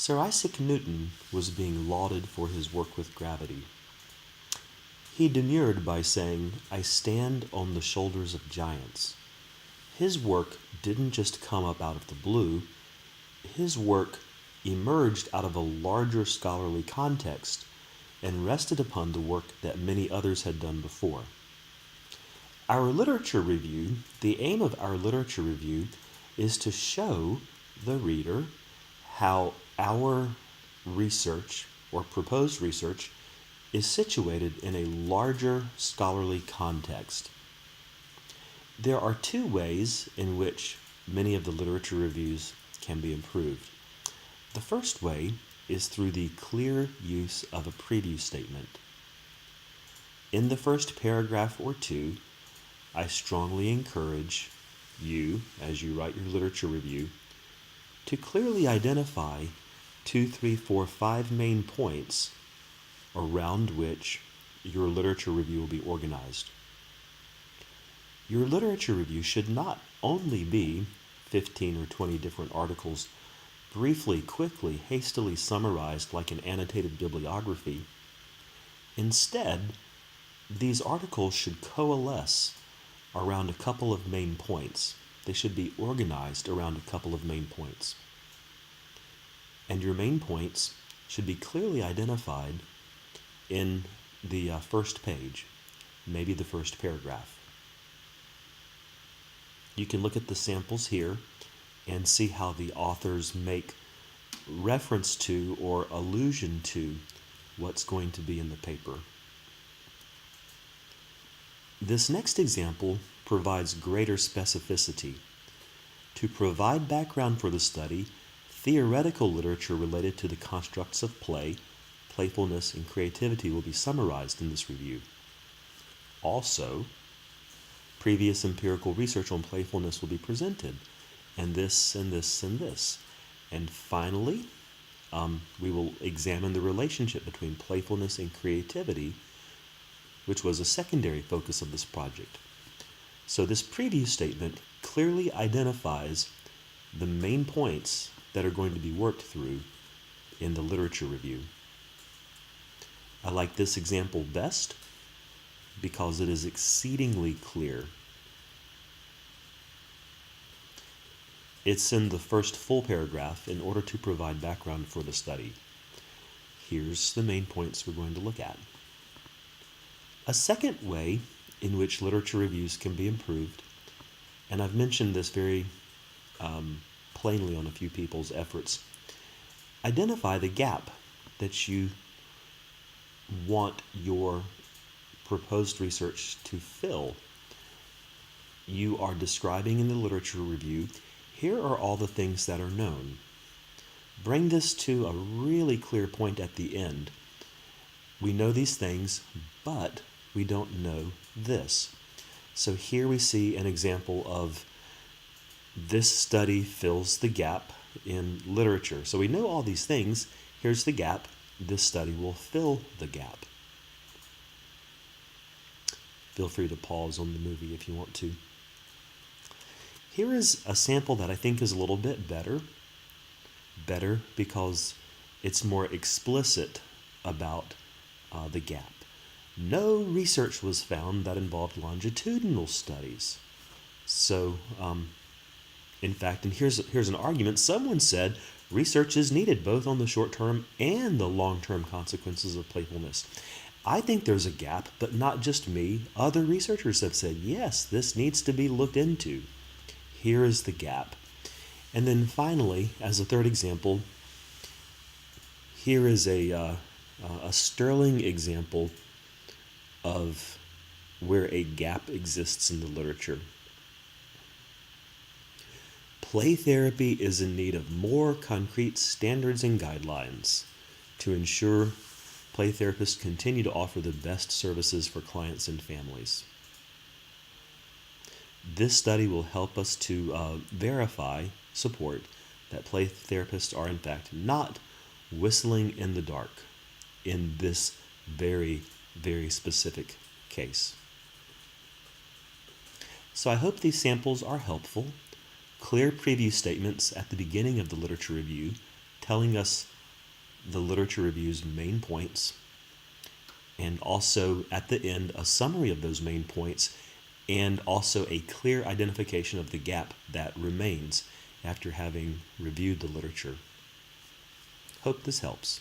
Sir Isaac Newton was being lauded for his work with gravity. He demurred by saying, "I stand on the shoulders of giants." His work didn't just come up out of the blue. His work emerged out of a larger scholarly context and rested upon the work that many others had done before. The aim of our literature review is to show the reader how our research or proposed research is situated in a larger scholarly context. There are two ways in which many of the literature reviews can be improved. The first way is through the clear use of a preview statement. In the first paragraph or two, I strongly encourage you, as you write your literature review, to clearly identify 2, 3, 4, 5 main points around which your literature review will be organized. Your literature review should not only be 15 or 20 different articles briefly, quickly, hastily summarized like an annotated bibliography. Instead, these articles should coalesce around a couple of main points. They should be organized around a couple of main points. And your main points should be clearly identified in the first page, maybe the first paragraph. You can look at the samples here and see how the authors make reference to or allusion to what's going to be in the paper. This next example provides greater specificity. To provide background for the study, theoretical literature related to the constructs of play, playfulness, and creativity will be summarized in this review. Also, previous empirical research on playfulness will be presented, and this, and this, and this. And finally, we will examine the relationship between playfulness and creativity, which was a secondary focus of this project. So this preview statement clearly identifies the main points that are going to be worked through in the literature review. I like this example best because it is exceedingly clear. It's in the first full paragraph in order to provide background for the study. Here's the main points we're going to look at. A second way in which literature reviews can be improved, and I've mentioned this very plainly on a few people's efforts, identify the gap that you want your proposed research to fill. You are describing in the literature review, here are all the things that are known. Bring this to a really clear point at the end. We know these things, but we don't know this. So here we see an example of this study fills the gap in literature. So we know all these things. Here's the gap. This study will fill the gap. Feel free to pause on the movie if you want to. Here is a sample that I think is a little bit better. Better because it's more explicit about the gap. No research was found that involved longitudinal studies. So, in fact, and here's an argument. Someone said research is needed both on the short-term and the long-term consequences of playfulness. I think there's a gap, but not just me. Other researchers have said, yes, this needs to be looked into. Here is the gap. And then finally, as a third example, here is a sterling example of where a gap exists in the literature. Play therapy is in need of more concrete standards and guidelines to ensure play therapists continue to offer the best services for clients and families. This study will help us to support that play therapists are in fact not whistling in the dark in this very, very specific case. So I hope these samples are helpful. Clear preview statements at the beginning of the literature review telling us the literature review's main points, and also at the end a summary of those main points, and also a clear identification of the gap that remains after having reviewed the literature. Hope this helps.